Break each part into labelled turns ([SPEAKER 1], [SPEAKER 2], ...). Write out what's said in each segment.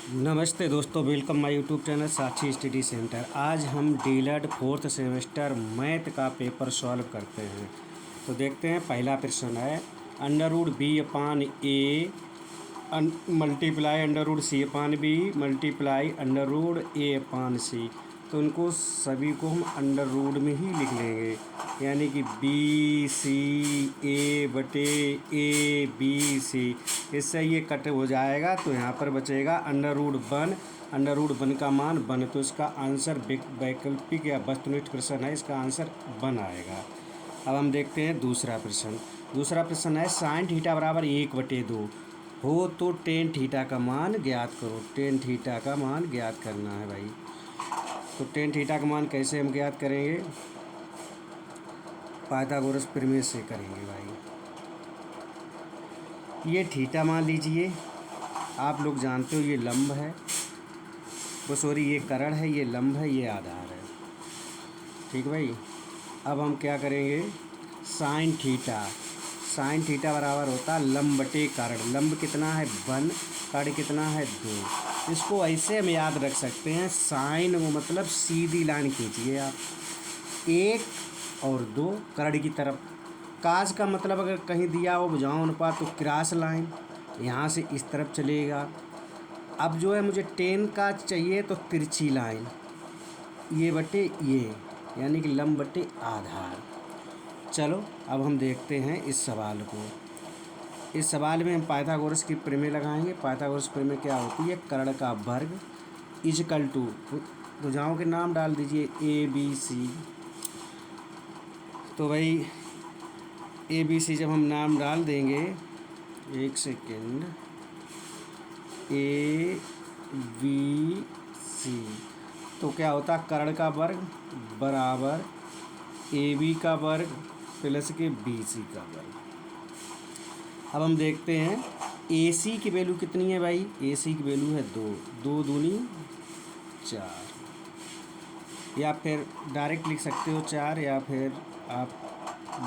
[SPEAKER 1] नमस्ते दोस्तों, welcome my YouTube channel Sakshi study centre. आज हम डीलड फोर्थ सेमेस्टर मैथ का पेपर सॉल्व करते हैं। तो देखते हैं, पहला प्रश्न है √b/a multiply √c/b multiply √a/c। तो इनको सभी को हम अंडर रूट में ही लिख लेंगे, यानी कि BC/A/ABC। इससे ये कट हो जाएगा तो यहाँ पर बचेगा √1। √1 का मान 1, तो इसका आंसर वैकल्पिक या वस्तुनिष्ठ प्रश्न है, इसका आंसर 1 आएगा। अब हम देखते हैं दूसरा प्रश्न। दूसरा प्रश्न है sin थीटा बराबर 1/2 हो तो tan थीटा का मान ज्ञात करो। tan थीटा का मान ज्ञात करना है भाई। तो tan थीटा का मान कैसे हम ज्ञात करेंगे? पाइथागोरस प्रमेय से करेंगे भाई। ये थीटा मान लीजिए, आप लोग जानते हो ये लंब है, वो सॉरी ये करण है, ये लंब है, ये आधार है। ठीक भाई। अब हम क्या करेंगे, sin थीटा बराबर होता है लंब बटे कर्ण। लंब कितना है 1, कर्ण कितना है 2। इसको ऐसे हम याद रख सकते हैं, साइन वो मतलब सीधी लाइन खींचिए आप, 1 और 2 कर्ण की तरफ। काज का मतलब अगर कहीं दिया हो भुजाओं अनुपात तो क्रॉस लाइन यहाँ से इस तरफ चलेगा। अब जो है मुझे tan का चाहिए तो तिरछी लाइन, ये बटे ये, यानी कि लंब बटे आधार। चलो अब हम देखते हैं इस सवाल को। इस सवाल में हम पाइथागोरस की प्रमेय लगाएंगे। पाइथागोरस प्रमेय क्या होती है? कर्ण का वर्ग इजकल टू, भुजाओं के नाम डाल दीजिए ABC। तो भाई ABC जब हम नाम डाल देंगे, एक सेकेंड, ABC तो क्या होता है, कर्ण का वर्ग बराबर AB का वर्ग प्लस के BC का वर्ग। अब हम देखते हैं AC की वैल्यू कितनी है भाई? AC की वैल्यू है 2, 2 दूनी 4, या फिर डायरेक्ट लिख सकते हो 4, या फिर आप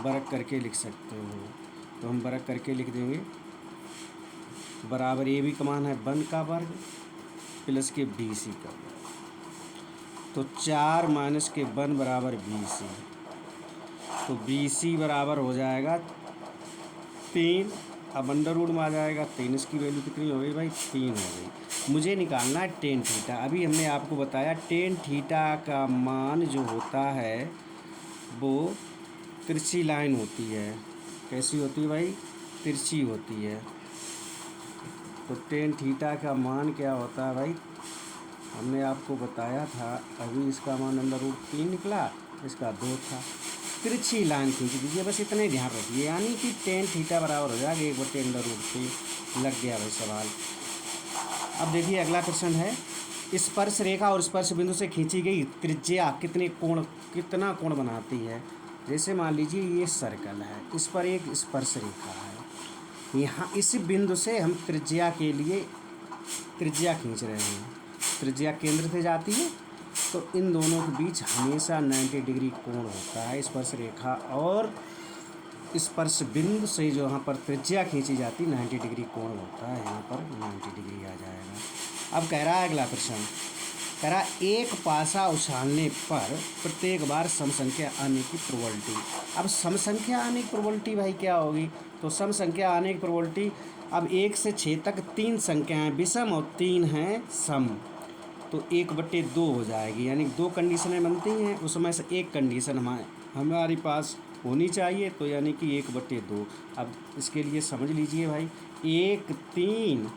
[SPEAKER 1] वर्ग करके लिख सकते हो। तो हम वर्ग करके लिख देंगे, बराबर AB का मान है 1 का वर्ग प्लस के BC का वर्ग। तो 4 माइनस के 1 बराबर BC। तो BC बराबर हो जाएगा 3। अब अंडर रूट में आ जाएगा 3, इसकी वैल्यू कितनी हो गई भाई? 3 हो गई। मुझे निकालना है tan थीटा। अभी हमने आपको बताया tan थीटा का मान जो होता है वो तिरछी लाइन होती है। कैसी होती है भाई? तिरछी होती है। तो tan थीटा का मान क्या होता है भाई? हमने आपको बताया था, अभी इसका मान √3 निकला, इसका 2 था। तिरछी लाइन खींच दीजिए, बस इतने ध्यान रखिए, यानी कि tan थीटा बराबर हो जाएगा 1/√3। लग गया भाई सवाल। अब देखिए अगला प्रश्न है, स्पर्श रेखा और स्पर्श बिंदु से खींची गई त्रिज्या कितना कोण बनाती है? जैसे मान लीजिए ये सर्कल है, इस पर एक स्पर्श रेखा है, यहाँ इस बिंदु से हम त्रिज्या के लिए त्रिज्या खींच रहे हैं। त्रिज्या केंद्र से जाती है, तो इन दोनों के बीच हमेशा 90 डिग्री कोण होता है। स्पर्श रेखा और स्पर्श बिंदु से जो यहाँ पर त्रिज्या खींची जाती 90 डिग्री कोण होता है, यहाँ पर 90 डिग्री आ जाएगा। अब कह रहा है अगला प्रश्न, कह रहा है एक पासा उछालने पर प्रत्येक बार सम संख्या आने की प्रोबेबिलिटी। अब सम संख्या आने की प्रोबेबिलिटी भाई क्या होगी? तो सम संख्या आने की प्रोबेबिलिटी, अब 1 से 6 तक 3 संख्याएं विषम और 3 हैं सम, तो 1/2 हो जाएगी, यानी 2 कंडीशनें बनती हैं, उसमें से एक कंडीशन हमारे पास होनी चाहिए, तो यानी कि 1/2। अब इसके लिए समझ लीजिए भाई, 1, 3,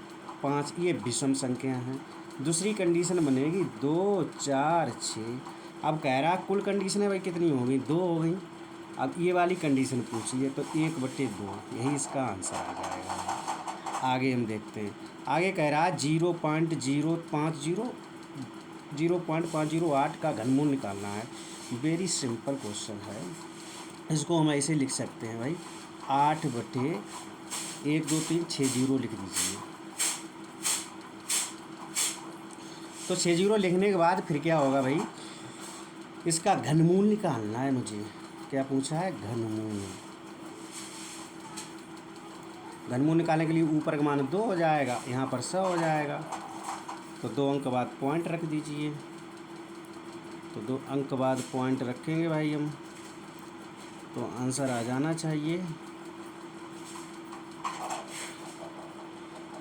[SPEAKER 1] 5 ये विषम संख्या हैं। दूसरी कंडीशन बनेगी 2, 4, 6। अब कह रहा कुल कंडीशनें भाई कितनी हो गई? 2 हो गई। अब ये वाली कंडीशन पूछिए, तो 1/2 यही इसका आंसर आ जाएगा। आगे हम देखते हैं, आगे कह रहा है 0.508 का घनमूल निकालना है। वेरी सिंपल क्वेश्चन है, इसको हम ऐसे लिख सकते हैं भाई, 8/1, 2, 3, 6 0 लिख दीजिए। तो 6 0 लिखने के बाद फिर क्या होगा भाई? इसका घनमूल निकालना है मुझे। क्या पूछा है? घनमूल। घनमूल निकालने के लिए ऊपर का मान 2 हो जाएगा, यहाँ पर 100 हो जाएगा। तो 2 अंक बाद पॉइंट रख दीजिए। तो 2 अंक बाद पॉइंट रखेंगे भाई हम, तो आंसर आ जाना चाहिए।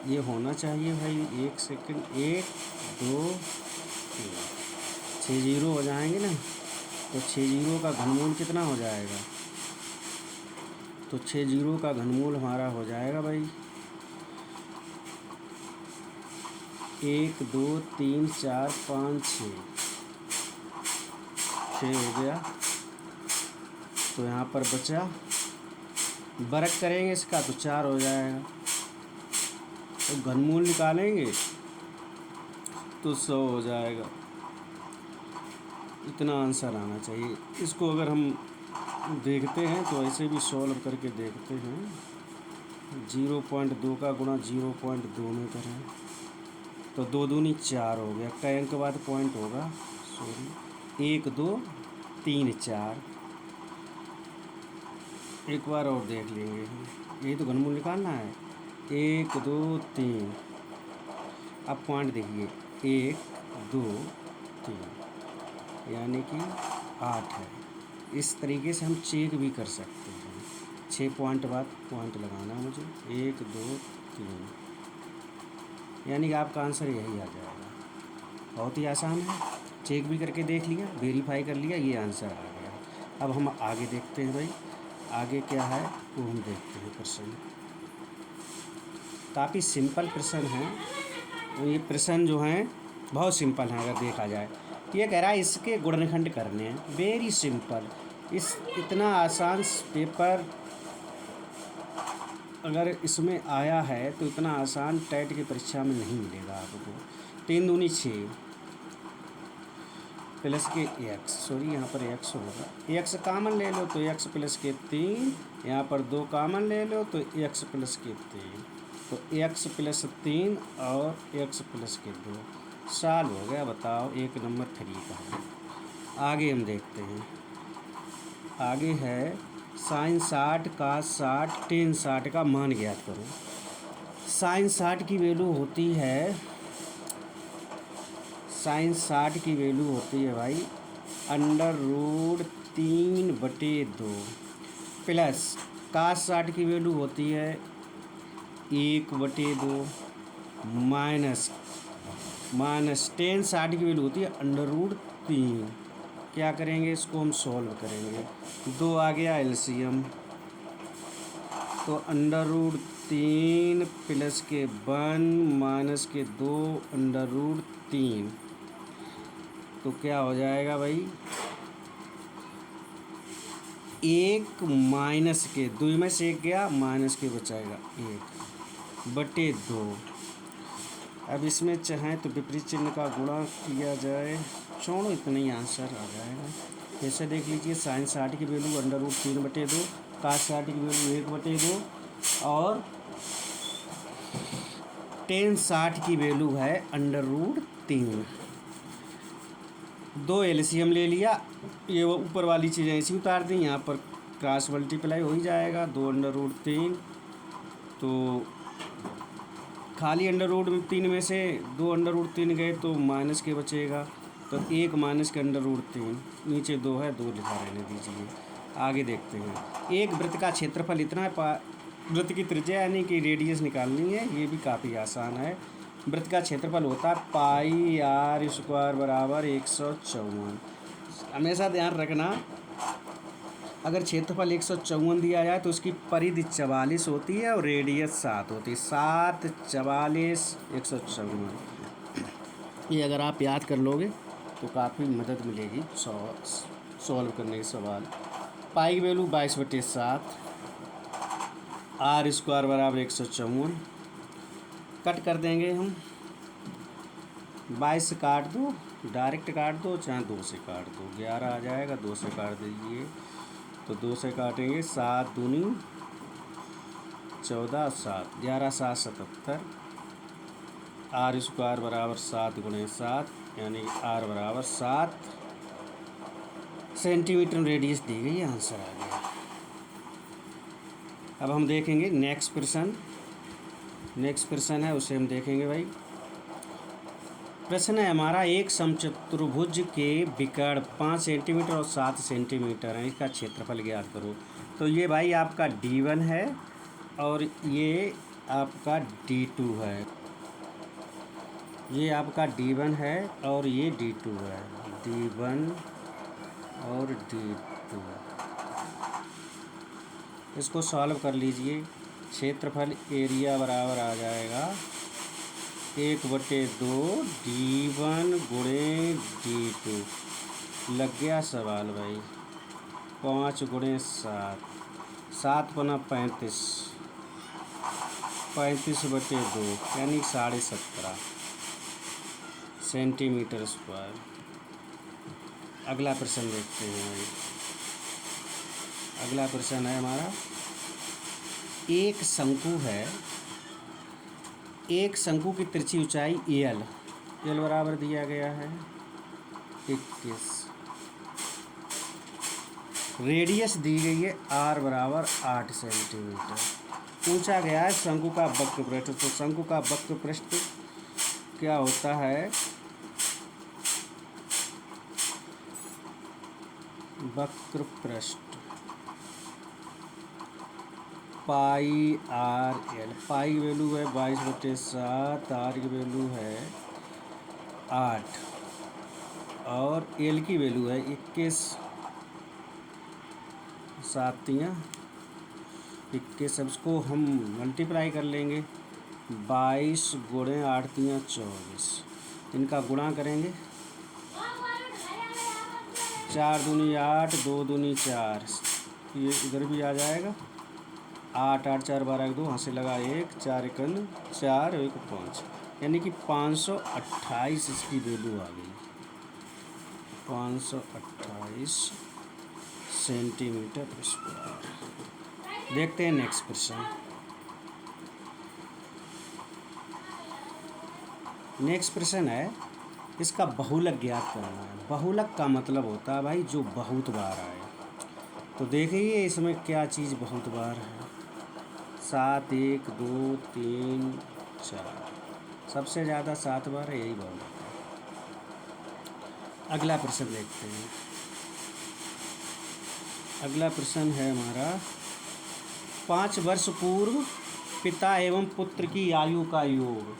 [SPEAKER 1] ये होना चाहिए भाई, 1 सेकंड, 1 2 3, 6 जीरो हो जाएंगे ना। तो 6 जीरो का घनमूल कितना हो जाएगा? तो 6 जीरो का घनमूल हमारा हो जाएगा भाई 1 2 3 4 5 6 हो गया। तो यहाँ पर बचा, वर्ग करेंगे इसका तो 4 हो जाएगा। तो घनमूल निकालेंगे तो 100 हो जाएगा। इतना आंसर आना चाहिए। इसको अगर हम देखते हैं तो ऐसे भी सॉल्व करके देखते हैं। 0.2 का गुणा 0.2 में करें तो 2 दूनी 4 हो गया। कई अंक बाद पॉइंट होगा, सॉरी, 1 2 3 4। एक बार और देख लेंगे, ये तो घनमूल निकालना है। 1 2 3, अब पॉइंट देखिए 1 2 3, यानी कि 8 है। इस तरीके से हम चेक भी कर सकते हैं। 6 पॉइंट बाद पॉइंट लगाना है मुझे, 1 2 3, यानी कि आपका आंसर यही आ जाएगा। बहुत ही आसान है, चेक भी करके देख लिया, वेरीफाई कर लिया, ये आंसर आ गया। अब हम आगे देखते हैं भाई, आगे क्या है वो हम देखते हैं। प्रश्न काफ़ी सिंपल प्रश्न है। तो ये प्रश्न जो हैं बहुत सिंपल हैं अगर देखा जाए। ये कह रहा है इसके गुणनखंड करने हैं, वेरी सिंपल। इस इतना आसान पेपर अगर इसमें आया है तो इतना आसान टेट की परीक्षा में नहीं मिलेगा आपको। 3 दूनी 6 प्लस के एक्स, सॉरी यहाँ पर एक्स होगा, एक्स कामन ले लो तो एक्स प्लस के 3, यहाँ पर 2 कामन ले लो तो एक्स प्लस के 3, तो एक्स प्लस 3 और एक्स प्लस के 2 सॉल्व हो गया। बताओ, 1 नंबर फ्री का है। आगे हम देखते हैं, आगे है साइन 60 का 60 टेन 60 का मान ज्ञात करो। साइन 60 की वैल्यू होती है, साइन 60 की वैल्यू होती है भाई √3/2 प्लस कास 60 की वैल्यू होती है 1/2 माइनस टेन 60 की वैल्यू होती है √3। क्या करेंगे, इसको हम सॉल्व करेंगे। 2 आ गया एलसीएम, तो √3 प्लस के 1 माइनस के 2 √3, तो क्या हो जाएगा भाई 1 माइनस के 2 में से 1 गया, माइनस के बचाएगा 1/2। अब इसमें चाहें तो विपरीत चिन्ह का गुणा किया जाए, छोड़ो इतना ही आंसर आ जाएगा। जैसे देख लीजिए, साइन 60 की वैल्यू √3/2, कास 60 की वैल्यू 1/2 और टेन 60 की वैल्यू है √3। 2 एलसीएम ले लिया, ये वो ऊपर वाली चीज़ें ऐसी उतार दी, यहाँ पर क्रॉस मल्टीप्लाई हो ही जाएगा। 2 √3, तो खाली √3 में से 2 √3 गए तो माइनस के बचेगा, तो 1 माइनस के √3, नीचे 2 है, 2 लिखा रहने दीजिए। आगे देखते हैं, एक वृत्त का क्षेत्रफल इतना है, वृत्त की त्रिज्या यानी कि रेडियस निकालनी है। ये भी काफ़ी आसान है। वृत्त का क्षेत्रफल होता है πr² = 154। हमेशा ध्यान रखना, अगर क्षेत्रफल 154 दिया जाए तो उसकी परिधि 44 होती है और रेडियस 7 होती है। 7 44 154, ये अगर आप याद कर लोगे तो काफ़ी मदद मिलेगी सॉल्व करने के सवाल। पाई की वैल्यू 22/7, r² = 154, कट कर देंगे हम। 22 से काट दो, डायरेक्ट काट दो, चाहे 2 से काट दो, 11 आ जाएगा। 2 से काट दीजिए, तो 2 से काटेंगे, 7 दूनी 14, 7 11 7 77, r² = 7 × 7, यानी r = 7 सेंटीमीटर रेडियस दी गई, आंसर आ गया। अब हम देखेंगे नेक्स्ट प्रश्न है, उसे हम देखेंगे भाई। प्रश्न है हमारा, एक समचतुर्भुज के विकर्ण 5 सेंटीमीटर और 7 सेंटीमीटर है, इसका क्षेत्रफल ज्ञात करो। तो ये भाई आपका D1 है और ये आपका D2 है। ये आपका D1 है और ये D2 है। D1 और D2, इसको सॉल्व कर लीजिए। क्षेत्रफल एरिया बराबर आ जाएगा 1/2 D1 गुणे D2। लग गया सवाल भाई। 5 गुणे 7, 7 पना 35, 35/2 यानी 17.5 सेंटीमीटर स्क्वायर। अगला प्रश्न देखते हैं भाई। अगला प्रश्न है हमारा, एक शंकु है, एक शंकु की तिरछी ऊंचाई एल बराबर दिया गया है 21, रेडियस दी गई है आर बराबर 8 सेंटीमीटर। पूछा गया है शंकु का वक्र पृष्ठ। तो शंकु का वक्र पृष्ठ क्या होता है? वक्र पृष्ठ पाई आर एल। पाई की वैल्यू है 22/7, आर की वैल्यू है 8 और एल की वैल्यू है 21। 7 × 21, इसको हम मल्टीप्लाई कर लेंगे। 22 गुणे 8 × 24, इनका गुणा करेंगे। 4 दूनी 8, 2 दूनी 4, ये इधर भी आ जाएगा। 8 8 4 12 2, यहाँ से लगा 1, 4 1 4, 1 5, यानी कि 528 इसकी वैल्यू आ गई। 528 सेंटीमीटर स्क्वायर। देखते हैं नेक्स्ट प्रश्न। नेक्स्ट प्रश्न है, इसका बहुलक ज्ञात करना है। बहुलक का मतलब होता है भाई जो बहुत बार आए। तो देखिए इसमें क्या चीज़ बहुत बार है। 7 1 2 3 4, सबसे ज़्यादा 7 बार है, यही बहुत है। अगला प्रश्न देखते हैं। अगला प्रश्न है हमारा, 5 वर्ष पूर्व पिता एवं पुत्र की आयु का योग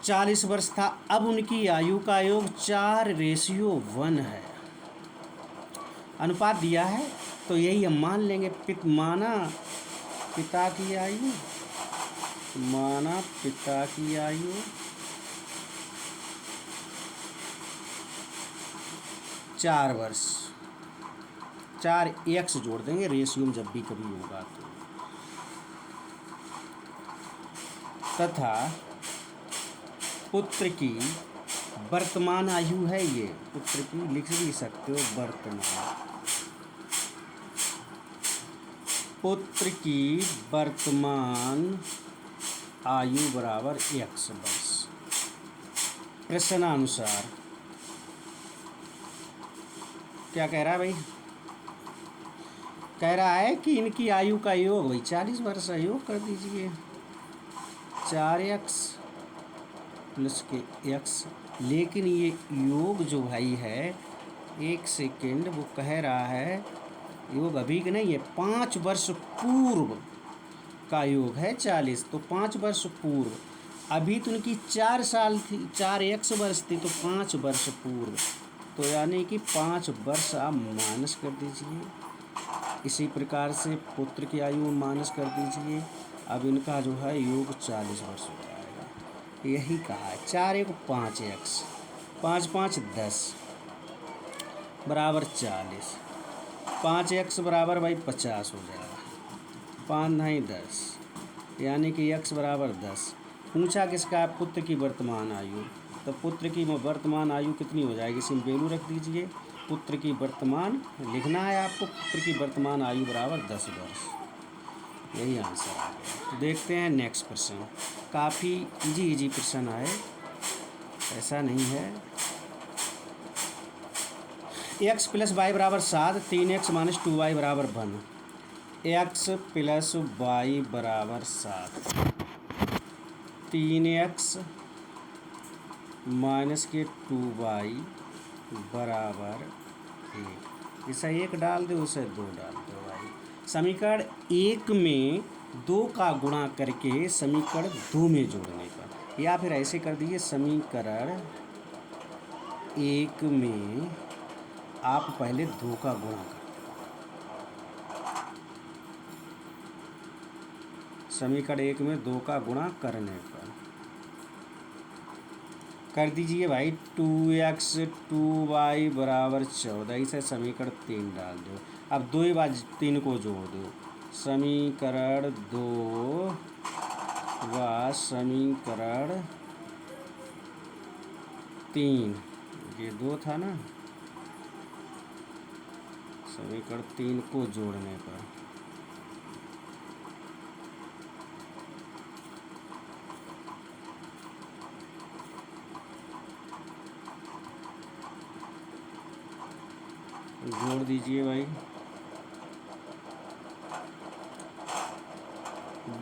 [SPEAKER 1] 40 वर्ष था। अब उनकी आयु का योग 4:1 है। अनुपात दिया है तो यही हम मान लेंगे। पिता की आयु, माना पिता की आयु 4 वर्ष, 4x जोड़ देंगे रेशियो में जब भी कभी होगा तो। तथा पुत्र की वर्तमान आयु है, ये पुत्र की लिख भी सकते हो वर्तमान। पुत्र की वर्तमान आयु बराबर x वर्ष। प्रश्नानुसार क्या कह रहा है भाई? कह रहा है कि इनकी आयु का योग भाई 40 वर्ष है, योग कर दीजिए 4x प्लस के x। लेकिन ये योग जो भाई है, एक सेकेंड, वो कह रहा है योग अभी का नहीं है, 5 वर्ष पूर्व का योग है 40। तो 5 वर्ष पूर्व, अभी तो उनकी 4 साल थी, 4x वर्ष थी, तो 5 वर्ष पूर्व, तो यानी कि 5 वर्ष आप माइनस कर दीजिए। इसी प्रकार से पुत्र की आयु माइनस कर दीजिए। अब इनका जो है योग 40 वर्ष हो जाएगा। यही कहा है। 4 1 5x, 5 5 10 बराबर 40, 5x बराबर भाई 50 हो जाएगा। 5 9 10, यानी कि x बराबर 10। पूछा किसका है? पुत्र की वर्तमान आयु। तो पुत्र की वर्तमान आयु कितनी हो जाएगी? इसमें वैल्यू रख दीजिए। पुत्र की वर्तमान लिखना है आपको, पुत्र की वर्तमान आयु बराबर 10 वर्ष। यही आंसर आ गया। देखते हैं नेक्स्ट प्रश्न। काफ़ी इजी प्रश्न आए, ऐसा नहीं है। x + y बराबर 7, 3x - 2y बराबर 1। x + y बराबर 7, 3x माइनस के 2y बराबर 1। इसे 1 डाल दो, उसे 2 डाल दो भाई। समीकरण 1 में 2 का गुणा करके समीकरण 2 में जोड़ने पर, या फिर ऐसे कर दीजिए, समीकरण 1 में आप पहले 2 का गुणा समीकरण 1 में 2 का गुणा करने पर कर दीजिए भाई 2x 2y बराबर 14। इसे समीकरण 3 डाल दो। अब 2 बार 3 को जोड़ दो, समीकरण 2 व समीकरण 3, ये 2 था ना, समीकरण 3 को जोड़ने पर जोड़ दीजिए भाई।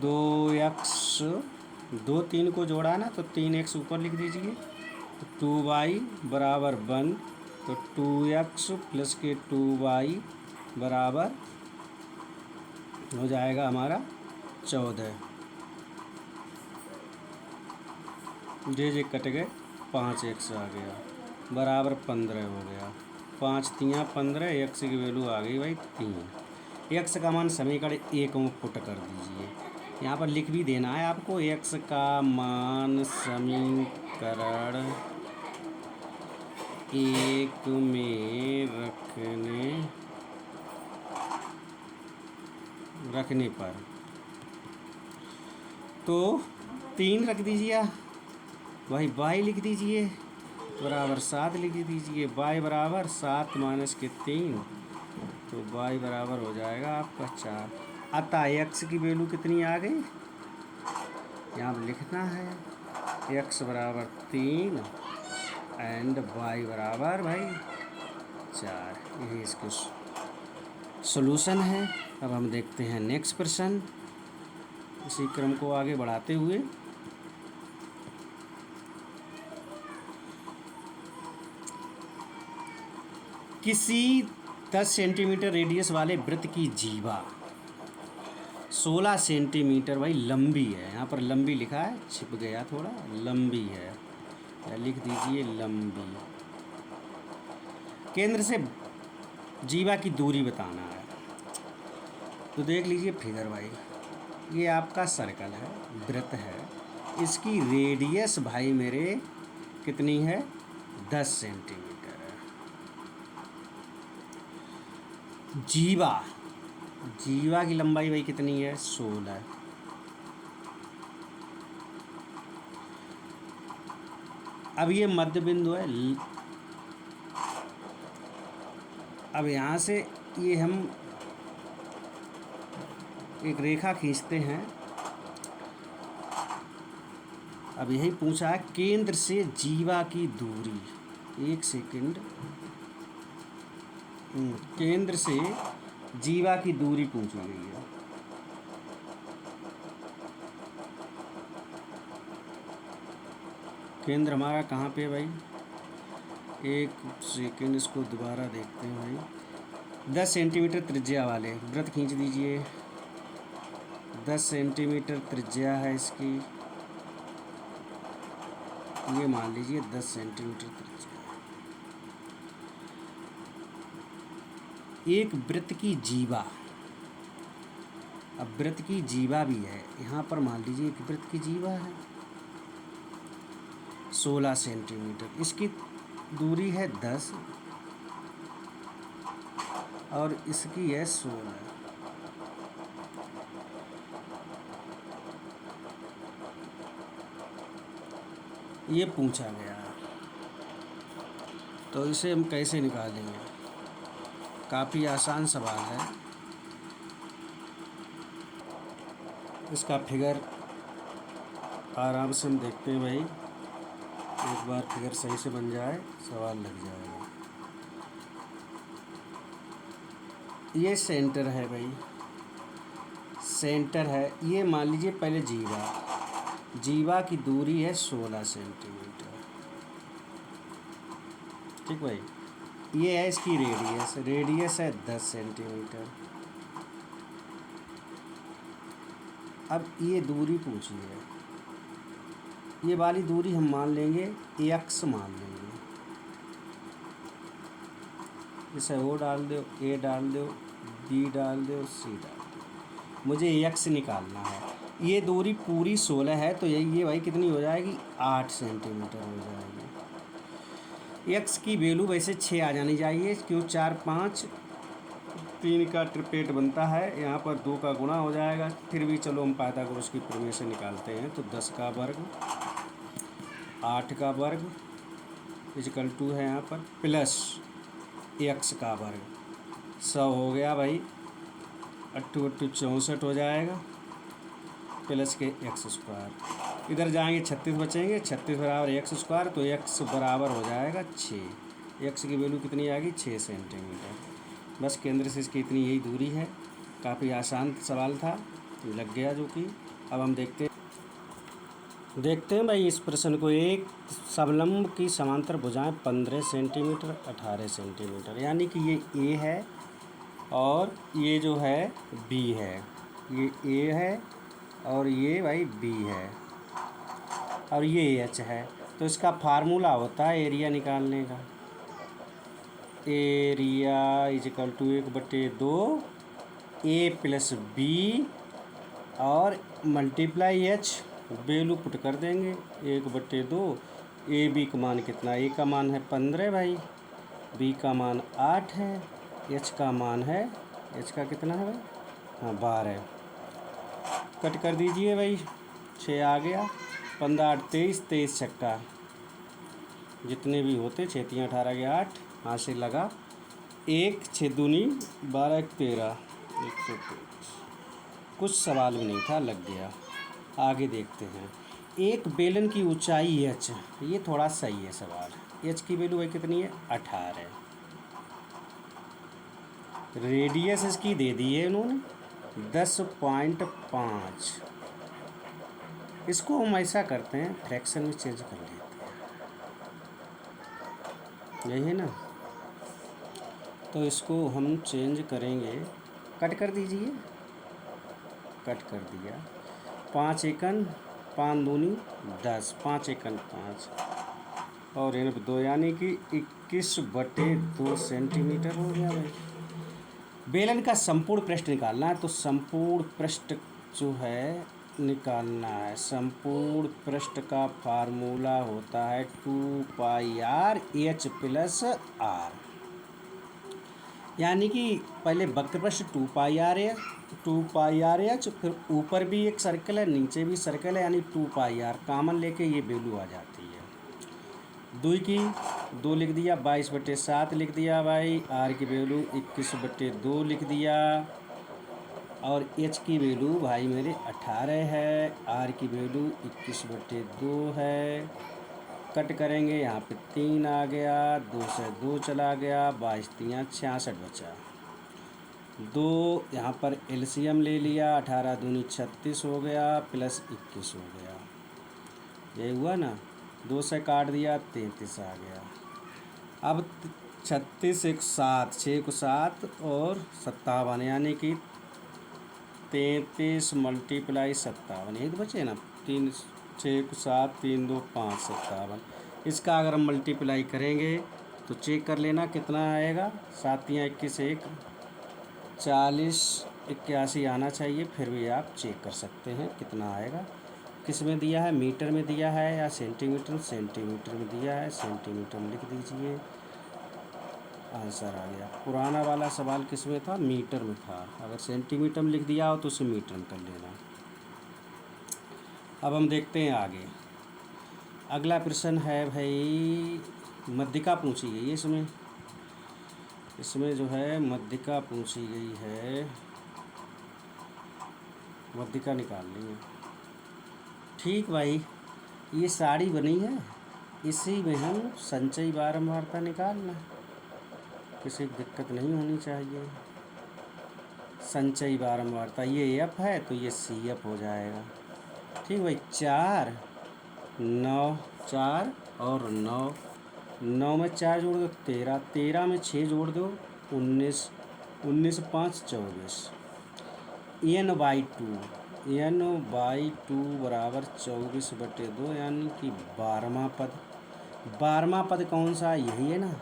[SPEAKER 1] 2x 2 3 को जोड़ा ना, तो 3x ऊपर लिख दीजिए, 2y बराबर 1, तो 2x प्लस के 2y बराबर हो जाएगा हमारा 14। जे कट गए, 5x आ गया बराबर 15 हो गया। 5 तियाँ 15, x की वैल्यू आ गई भाई 3। x का मान समीकरण 1 में पुट कर दीजिए। यहाँ पर लिख भी देना है आपको, x का मान समीकरण 1 में रखने पर तो 3 रख दीजिए, वही y लिख दीजिए बराबर 7 लिख दीजिए। y बराबर 7 माइनस के 3, तो y बराबर हो जाएगा आपका 4। अतः x की वैल्यू कितनी आ गई, यहाँ पर लिखना है x बराबर 3 एंड y बराबर भाई 4। यही इसके सॉल्यूशन है। अब हम देखते हैं नेक्स्ट प्रश्न, इसी क्रम को आगे बढ़ाते हुए। किसी 10 सेंटीमीटर रेडियस वाले वृत्त की जीवा 16 सेंटीमीटर भाई लंबी है। यहाँ पर लंबी लिखा है, छिप गया थोड़ा, लंबी है, या लिख दीजिए लंबी। केंद्र से जीवा की दूरी बताना है। तो देख लीजिए फिगर भाई, ये आपका सर्कल है, वृत्त है, इसकी रेडियस भाई मेरे कितनी है, 10 सेंटीमीटर है। जीवा की लंबाई भाई कितनी है, 16। अब ये मध्य बिंदु है। अब यहाँ से ये हम एक रेखा खींचते हैं। अब यही पूछा है केंद्र से जीवा की दूरी, 1 सेकंड, केंद्र से जीवा की दूरी पूछी गई है। केंद्र हमारा कहाँ पे भाई, 1 सेकंड, इसको दोबारा देखते हैं भाई। 10 सेंटीमीटर त्रिज्या वाले वृत्त खींच दीजिए। 10 सेंटीमीटर त्रिज्या है इसकी, ये मान लीजिए 10 सेंटीमीटर त्रिज्या। एक वृत्त की जीवा, अब वृत्त की जीवा भी है, यहाँ पर मान लीजिए एक वृत्त की जीवा है 16 सेंटीमीटर, इसकी दूरी है 10 और इसकी है 16। ये पूछा गया, तो इसे हम कैसे निकालेंगे, काफ़ी आसान सवाल है। इसका फिगर आराम से हम देखते हैं भाई, एक बार फिगर सही से बन जाए सवाल लग जाएगा। ये सेंटर है भाई, सेंटर है, ये मान लीजिए पहले जीवा की दूरी है 16 सेंटीमीटर। ठीक भाई। ये है इसकी रेडियस, रेडियस है 10 सेंटीमीटर। अब ये दूरी पूछी है, ये वाली दूरी हम मान लेंगे x मान लेंगे। इसे ओ डाल दो, ए डाल दो, बी डाल दो, सी डाल दो। मुझे x निकालना है। ये दूरी पूरी 16 है तो ये भाई कितनी हो जाएगी, 8 सेंटीमीटर हो जाएगी। x की वैल्यू वैसे 6 आ जानी चाहिए, क्यों 4 5 3 का ट्रिपलेट बनता है, यहाँ पर 2 का गुणा हो जाएगा। फिर भी चलो हम पाइथागोरस की प्रमेय से निकालते हैं। तो 10 का वर्ग 8 का वर्ग इक्वल टू है यहाँ पर प्लस x का वर्ग 100 हो गया भाई, 8 8 64 हो जाएगा, प्लस के एक्स स्क्वायर। इधर जाएंगे 36 बचेंगे, 36 बराबर एक्स स्क्वायर, तो एक्स बराबर हो जाएगा 6। एक्स की वैल्यू कितनी आएगी, 6 सेंटीमीटर। बस केंद्र से इसकी इतनी यही दूरी है। काफ़ी आसान सवाल था, लग गया जो कि। अब हम देखते हैं भाई इस प्रश्न को। एक समलंब की समांतर भुजाएं 15 सेंटीमीटर 18 सेंटीमीटर, यानी कि ये ए है और ये जो है बी है। ये ए है और ये भाई बी है और ये एच है। तो इसका फार्मूला होता है एरिया निकालने का। Area is equal to 1/2 a plus b और मल्टीप्लाई एच, वैल्यू पुट कर देंगे 1/2। ए बी का मान कितना, ए का मान है 15 भाई, बी का मान 8 है, एच का मान है, एच का कितना है भाई, हाँ 12। कट कर दीजिए भाई, 6 आ गया, 15 8 23, 23 छक्का, जितने भी होते 6 3 18 के 8, हाथ से लगा 1 6 दूनी 12 1 13, 123। कुछ सवाल भी नहीं था, लग गया। आगे देखते हैं। एक बेलन की ऊंचाई एच, ये थोड़ा सही है सवाल। एच की वैल्यू भाई कितनी है, 18। रेडियस इसकी दे दी है इन्होंने 10.5। इसको हम ऐसा करते हैं, फ्रैक्शन में चेंज कर लेते हैं, यही है ना। तो इसको हम चेंज करेंगे, कट कर दीजिए, कट कर दिया। 5 एकन 5 दूनी 10, 5 एकन 5 और इन 2, यानी कि 21/2 सेंटीमीटर हो गया भाई। बेलन का संपूर्ण पृष्ठ निकालना है, तो संपूर्ण पृष्ठ जो है निकालना है। संपूर्ण पृष्ठ का फार्मूला होता है 2πr h प्लस r, यानी कि पहले वक्र पृष्ठ 2πr h, फिर ऊपर भी एक सर्कल है नीचे भी सर्कल है, यानी 2πr कामन लेके ये वैल्यू आ जाती है। 2 की 2 लिख दिया, 22/7 लिख दिया भाई, आर की वैल्यू 21/2 लिख दिया और एच की वैल्यू भाई मेरे 18 है, आर की वैल्यू 21/2 है। कट करेंगे, यहाँ पे 3 आ गया, 2 से 2 चला गया, 22 3 66 बचा। 2 यहाँ पर एलसीएम ले लिया, 18 दूनी 36 हो गया, प्लस 21 हो गया, ये हुआ ना। 2 से काट दिया, 33 आ गया। अब 36 1 7, 6 को 7 और 57, यानी कि 33 मल्टीप्लाई 57, यही तो बचे ना। 3 6 को 7 3 2 5 57। इसका अगर हम मल्टीप्लाई करेंगे तो चेक कर लेना कितना आएगा। 7 या 21 1 40 81 आना चाहिए, फिर भी आप चेक कर सकते हैं कितना आएगा। किस में दिया है, मीटर में दिया है या सेंटीमीटर, सेंटीमीटर में दिया है, सेंटीमीटर में लिख दीजिए, आंसर आ गया। पुराना वाला सवाल किस में था, मीटर में था। अगर सेंटीमीटर में लिख दिया हो तो उसे मीटर में कर लेना। अब हम देखते हैं आगे। अगला प्रश्न है भाई, मध्यिका पूछी गई है इसमें जो है मध्यिका पूछी गई है, मध्यिका निकालनी है। ठीक भाई, ये साड़ी बनी है, इसी में हम संचयी बारंबारता निकालना, किसी दिक्कत नहीं होनी चाहिए। संचयी बारंबारता ये एफ है तो ये सी एफ हो जाएगा। ठीक भाई, 4 9 4 और 9, 9 में 4 जोड़ दो 13, 13 में 6 जोड़ दो 19, 19 5 24, n/2 बराबर 24/2 यानी कि 12वां पद। 12वां पद कौन सा, यही है ना,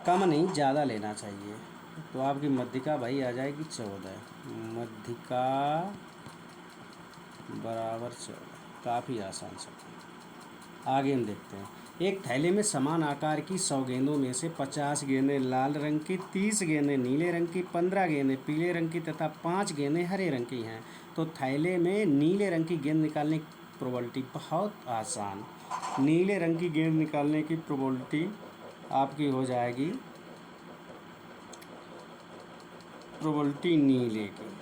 [SPEAKER 1] कम नहीं ज़्यादा लेना चाहिए। तो आपकी मध्यिका भाई आ जाएगी 14, मध्यिका बराबर 14। काफ़ी आसान सा। आगे हम देखते हैं। एक थैले में समान आकार की 100 गेंदों में से 50 गेंदें लाल रंग की, 30 गेंदें नीले रंग की, 15 गेंदें पीले रंग की तथा 5 गेंदें हरे रंग की हैं। तो थैले में नीले रंग की गेंद निकालने की प्रोबेबिलिटी बहुत आसान। नीले रंग की गेंद निकालने की प्रोबेबिलिटी आपकी हो जाएगी, प्रोबेबिलिटी नीले की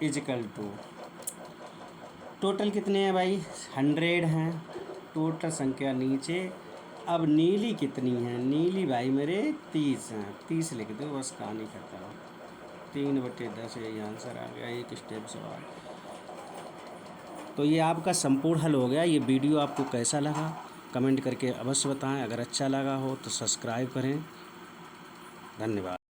[SPEAKER 1] इजिकल टू, टोटल कितने हैं भाई, 100 हैं टोटल संख्या नीचे। अब नीली कितनी है, नीली भाई मेरे 30 हैं, 30 लिख दो बस, कहानी खत्म। 3/10 यही आंसर आ गया, एक स्टेप सवाल। तो ये आपका संपूर्ण हल हो गया। ये वीडियो आपको कैसा लगा कमेंट करके अवश्य बताएं। अगर अच्छा लगा हो तो सब्सक्राइब करें। धन्यवाद।